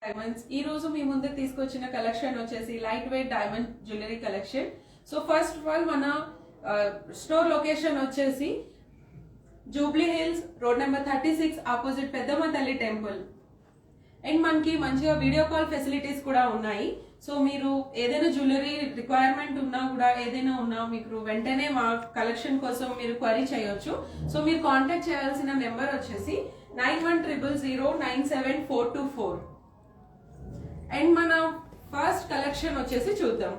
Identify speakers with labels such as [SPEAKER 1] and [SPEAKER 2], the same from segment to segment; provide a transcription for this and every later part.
[SPEAKER 1] Diamonds ఈ రోజు మీ ముందు తీసుకొచ్చిన కలెక్షన్ వచ్చేసి light weight diamond jewellery collection. So first of all మన స్టోర్ లొకేషన్ వచ్చేసి Jubilee hills road number 36 opposite పెద్దమ్మ తల్లి టెంపుల్. అండ్ మనకి మంచిగా వీడియో కాల్ ఫెసిలిటీస్ కూడా ఉన్నాయి. సో మీరు ఏదైనా జ్యువెలరీ రిక్వైర్మెంట్ ఉన్నా కూడా ఏదైనా ఉన్నా మీకు వెంటనే మా కలెక్షన్ కోసం మీరు క్వరీ చేయొచ్చు. సో మీరు కాంటాక్ట్ చేయాల్సిన నెంబర్ వచ్చేసి 9100097424. అండ్ మన ఫస్ట్ కలెక్షన్ వచ్చేసి చూద్దాం.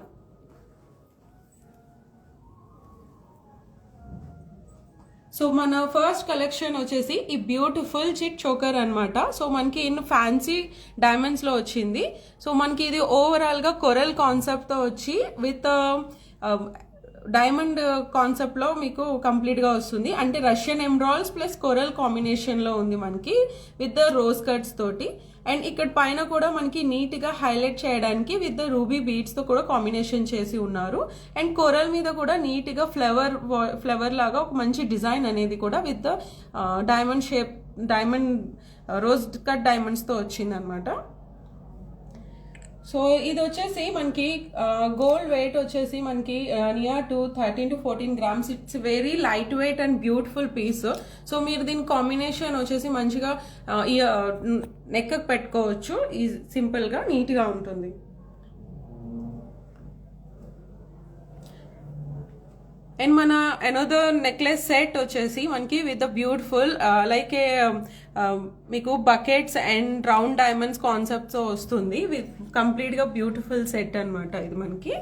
[SPEAKER 1] సో మన ఫస్ట్ కలెక్షన్ వచ్చేసి ఈ బ్యూటిఫుల్ చిక్ చోకర్ అనమాట. సో మనకి ఇన్ ఫ్యాన్సీ డైమండ్స్ లో వచ్చింది. సో మనకి ఇది ఓవరాల్ గా కొరల్ కాన్సెప్ట్ తో వచ్చి విత్ డైమండ్ కాన్సెప్ట్ లో మీకు కంప్లీట్ గా వస్తుంది. అంటే Russian emeralds plus coral combination లో ఉంది మనకి విత్ ద రోజ్ కట్స్ తోటి. అండ్ ఇక్కడ పైన కూడా మనకి నీట్ గా హైలైట్ చేయడానికి విత్ ద రూబీ బీడ్స్ తో కూడా కాంబినేషన్ చేసి ఉన్నారు. అండ్ కొరల్ మీద కూడా నీట్ గా ఫ్లవర్ లాగా ఒక మంచి డిజైన్ అనేది కూడా with the diamond shape diamond rose cut diamonds తో వచ్చింది అనమాట. సో ఇది వచ్చేసి మనకి గోల్డ్ వెయిట్ వచ్చేసి మనకి near to 13 to 14 grams. It's very light weight and beautiful piece. So మీరు దీని కాంబినేషన్ వచ్చేసి మంచిగా నెక్ పెట్టుకోవచ్చు. ఈ సింపుల్ గా నీట్ గా ఉంటుంది. అండ్ మన అనదర్ నెక్లెస్ సెట్ వచ్చేసి మనకి విత్ బ్యూటిఫుల్ లైక్ ఏ మీకు buckets and round diamonds concepts వస్తుంది విత్ కంప్లీట్ గా బ్యూటిఫుల్ సెట్ అనమాట. ఇది మనకి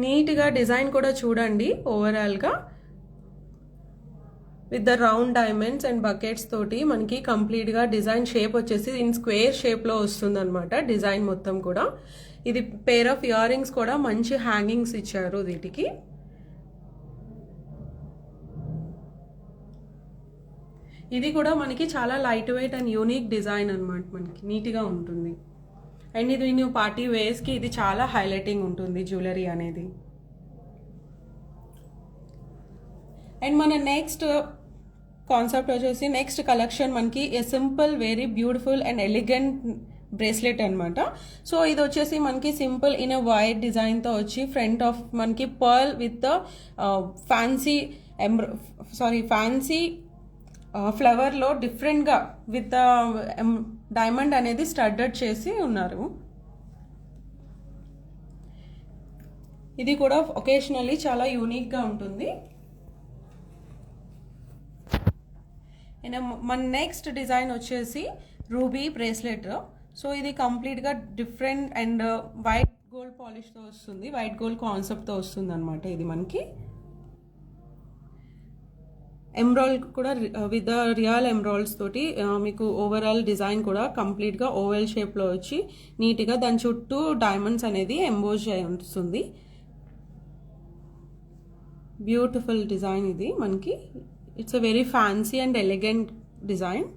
[SPEAKER 1] నీట్ గా డిజైన్ కూడా చూడండి. ఓవరాల్ గా with the round diamonds and buckets తోటి మనకి కంప్లీట్ గా డిజైన్ షేప్ వచ్చేసి ఇన్ స్క్వేర్ షేప్ లో వస్తుంది అనమాట డిజైన్ మొత్తం కూడా. ఇది పేర్ ఆఫ్ ఇయర్ రింగ్స్ కూడా మంచి హ్యాంగింగ్స్ ఇచ్చారు వీటికి. ఇది కూడా మనకి చాలా light weight and unique design అనమాట. మనకి నీట్ గా ఉంటుంది. అండ్ ఇది నువ్వు పార్టీ వేస్ కి ఇది చాలా హైలైటింగ్ ఉంటుంది జ్యువెలరీ అనేది. అండ్ మన నెక్స్ట్ కాన్సెప్ట్ వచ్చేసి నెక్స్ట్ కలెక్షన్ మనకి ఏ simple very beautiful and elegant bracelet అనమాట. సో ఇది వచ్చేసి మనకి simple in a white design తో వచ్చి ఫ్రంట్ ఆఫ్ మనకి పర్ల్ విత్ ఫ్యాన్సీ ఫ్లవర్ లో డిఫరెంట్ గా విత్ డైమండ్ అనేది స్టడ్డెడ్ చేసి ఉన్నారు. ఇది కూడా ఒకేషనల్లీ చాలా యూనిక్ గా ఉంటుంది. మన నెక్స్ట్ డిజైన్ వచ్చేసి రూబీ బ్రేస్లెట్. సో ఇది కంప్లీట్ గా different and white gold polish తో వస్తుంది. వైట్ గోల్డ్ కాన్సెప్ట్ తో వస్తుంది అనమాట. ఇది మనకి ఎమ్రాల్ కూడా విత్ రియల్ ఎమ్రాల్స్ తోటి మీకు ఓవరాల్ డిజైన్ కూడా కంప్లీట్ గా ఓవెల్ షేప్ లో వచ్చి నీట్ గా దాని చుట్టూ డైమండ్స్ అనేది ఎంబోజ్ అయి ఉంటుంది. బ్యూటిఫుల్ డిజైన్ ఇది మనకి. It's a very fancy and elegant design.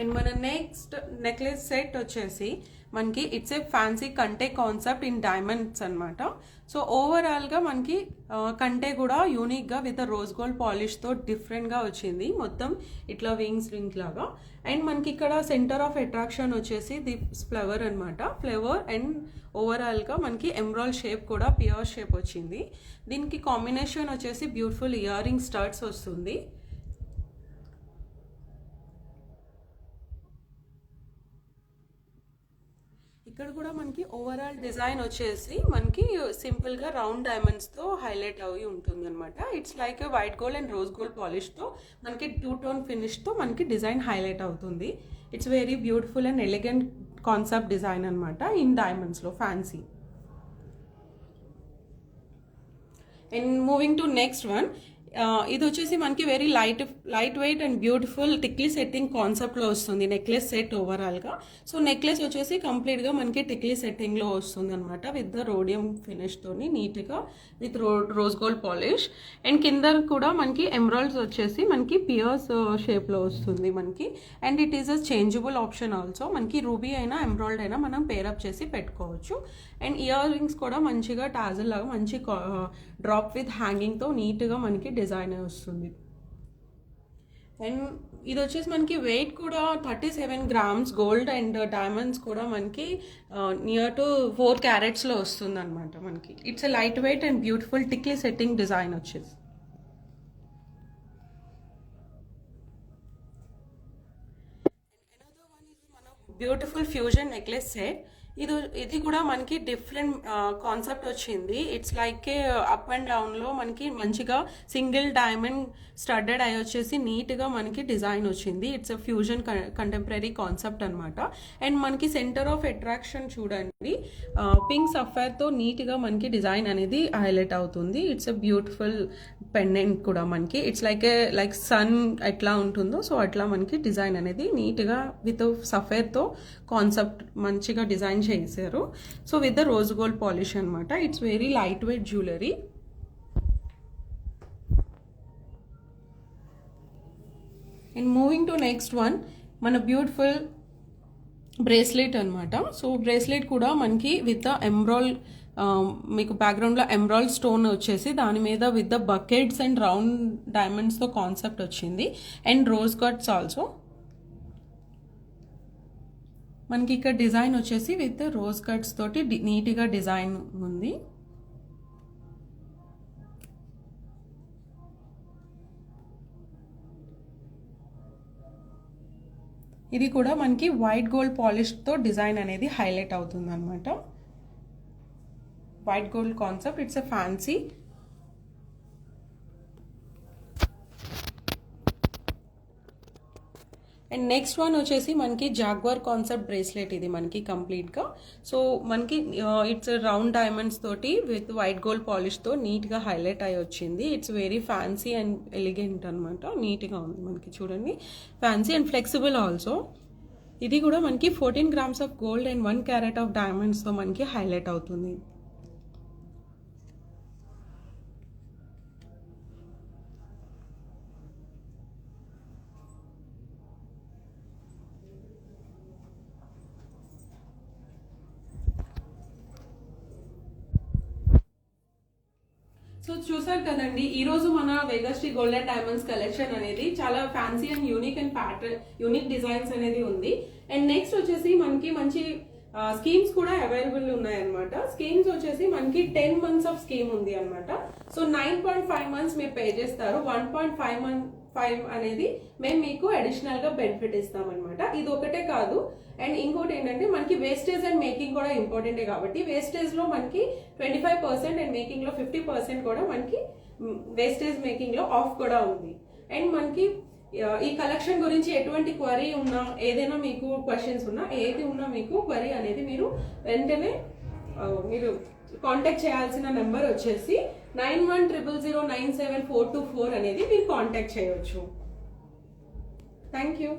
[SPEAKER 1] And మన నెక్స్ట్ నెక్లెస్ సెట్ వచ్చేసి మనకి ఇట్స్ ఏ ఫ్యాన్సీ కంటే కాన్సెప్ట్ ఇన్ డైమండ్స్ అనమాట. సో ఓవరాల్ గా మనకి కంటే కూడా యూనిక్ గా విత్ రోజ్ గోల్డ్ పాలిష్ తో డిఫరెంట్ గా వచ్చింది. మొత్తం ఇట్లా వింగ్స్ లాగా. అండ్ మనకి ఇక్కడ సెంటర్ ఆఫ్ అట్రాక్షన్ వచ్చేసి ది ఫ్లవర్ అనమాట. ఫ్లవర్ అండ్ ఓవరాల్ గా మనకి ఎమ్రాల్ షేప్ కూడా పియర్ షేప్ వచ్చింది. దీనికి కాంబినేషన్ వచ్చేసి బ్యూటిఫుల్ ఇయర్ రింగ్ స్టడ్స్ వస్తుంది. ఇక్కడ కూడా మనకి ఓవరాల్ డిజైన్ వచ్చేసి మనకి సింపుల్ గా రౌండ్ డైమండ్స్ తో హైలైట్ అవి ఉంటుంది అనమాట. It's like white gold and rose gold polish తో మనకి 2 టోన్ ఫినిష్ తో మనకి డిజైన్ హైలైట్ అవుతుంది. It's very beautiful and elegant concept design అనమాట ఇన్ డైమండ్స్ లో fancy. And moving to next one, ఇది వచ్చేసి మనకి very light weight and beautiful టిక్లీ సెట్టింగ్ కాన్సెప్ట్లో వస్తుంది నెక్లెస్ సెట్ ఓవరాల్గా. సో నెక్లెస్ వచ్చేసి కంప్లీట్గా మనకి టిక్లీ సెట్టింగ్లో వస్తుంది అనమాట విత్ ద రోడియం ఫినిష్తోని నీట్గా with rose gold polish. And కింద కూడా మనకి ఎమరాల్డ్స్ వచ్చేసి మనకి పియర్స్ షేప్లో వస్తుంది మనకి. And it is a changeable option also. మనకి రూబీ అయినా ఎమరాల్డ్ అయినా మనం పేరప్ చేసి పెట్టుకోవచ్చు. అండ్ ఇయర్ రింగ్స్ కూడా మంచిగా టాజల్ లాగా మంచి డ్రాప్ విత్ హ్యాంగింగ్తో నీట్గా మనకి డిజైన్ వస్తుంది. అండ్ ఇది వచ్చేసి మనకి వెయిట్ కూడా 37 grams గోల్డ్ అండ్ డైమండ్స్ కూడా మనకి నియర్ టు 4 carats వస్తుంది అనమాట మనకి. It's a light weight and beautiful టిక్లీ సెట్టింగ్ డిజైన్ వచ్చేసి. Beautiful fusion necklace set. ఇది కూడా మనకి డిఫరెంట్ కాన్సెప్ట్ వచ్చింది. It's like a up and డౌన్లో మనకి మంచిగా సింగిల్ డైమండ్ స్టడ్డెడ్ అయి వచ్చేసి నీట్గా మనకి డిజైన్ వచ్చింది. It's a fusion contemporary concept అనమాట. అండ్ మనకి సెంటర్ ఆఫ్ అట్రాక్షన్ చూడండి పింక్ సఫైర్తో నీట్గా మనకి డిజైన్ అనేది హైలైట్ అవుతుంది. ఇట్స్ అ బ్యూటిఫుల్ పెండెంట్ కూడా మనకి. ఇట్స్ లైక్ సన్ ఎట్లా ఉంటుందో సో అట్లా మనకి డిజైన్ అనేది నీట్గా విత్ సఫైర్తో కాన్సెప్ట్ మంచిగా డిజైన్ చేశారు. So with the rose gold polish అనమాట. It's very light weight jewellery. And moving to next one మన బ్యూటిఫుల్ బ్రేస్లెట్ అనమాట. సో బ్రేస్లెట్ కూడా మనకి విత్ ద ఎమరాల్డ్ మీకు బ్యాక్గ్రౌండ్లో ఎమరాల్డ్ స్టోన్ వచ్చేసి దాని మీద with the baguettes and round డైమండ్స్తో కాన్సెప్ట్ వచ్చింది. అండ్ రోజ్ కట్స్ ఆల్సో మనకి ఇక్కడ డిజైన్ వచ్చేసి విత్ రోజ్ కట్స్ తోటి నీట్గా డిజైన్ ఉంది. ఇది కూడా మనకి వైట్ గోల్డ్ పాలిష్తో డిజైన్ అనేది హైలైట్ అవుతుంది అనమాట. White gold concept. It's a fancy. And next one వచ్చేసి మనకి జాగ్వార్ కాన్సెప్ట్ బ్రేస్లెట్. ఇది మనకి కంప్లీట్గా సో మనకి ఇట్స్ రౌండ్ డైమండ్స్ తోటి విత్ వైట్ గోల్డ్ పాలిష్తో నీట్గా హైలైట్ అయ్యి వచ్చింది. It's very fancy and elegant అనమాట. నీట్గా ఉంది మనకి చూడండి. Fancy and flexible also. ఇది కూడా మనకి 14 grams of gold and 1 carat of డైమండ్స్తో మనకి హైలైట్ అవుతుంది. సో చూసారు కదండి ఈరోజు మన Vegashree gold and diamonds collection అనేది చాలా fancy and unique and unique designs అనేది ఉంది. అండ్ నెక్స్ట్ వచ్చేసి మనకి మంచి స్కీమ్స్ కూడా అవైలబుల్ ఉన్నాయన్నమాట. స్కీమ్స్ వచ్చేసి మనకి 10 months ఆఫ్ స్కీమ్ ఉంది అనమాట. సో 9.5 months మీరు పే చేస్తారు. 1.5 అనేది మేము మీకు అడిషనల్ గా బెనిఫిట్ ఇస్తాం అనమాట. ఇది ఒకటే కాదు. అండ్ ఇంకోటి ఏంటంటే మనకి వేస్టేజ్ అండ్ మేకింగ్ కూడా ఇంపార్టెంటే కాబట్టి వేస్టేజ్ లో మనకి 25% అండ్ మేకింగ్ లో 50% కూడా మనకి వేస్టేజ్ మేకింగ్ లో ఆఫ్ కూడా ఉంది. అండ్ మనకి ఈ కలెక్షన్ గురించి ఎటువంటి క్వరీ ఉన్నా ఏదైనా మీకు క్వశ్చన్స్ ఉన్నా ఏది ఉన్నా మీకు క్వరీ అనేది మీరు వెంటనే మీరు కాంటాక్ట్ చేయాల్సిన నెంబర్ వచ్చేసి 9100097424 అనేది మీరు కాంటాక్ట్ చేయవచ్చు. Thank you.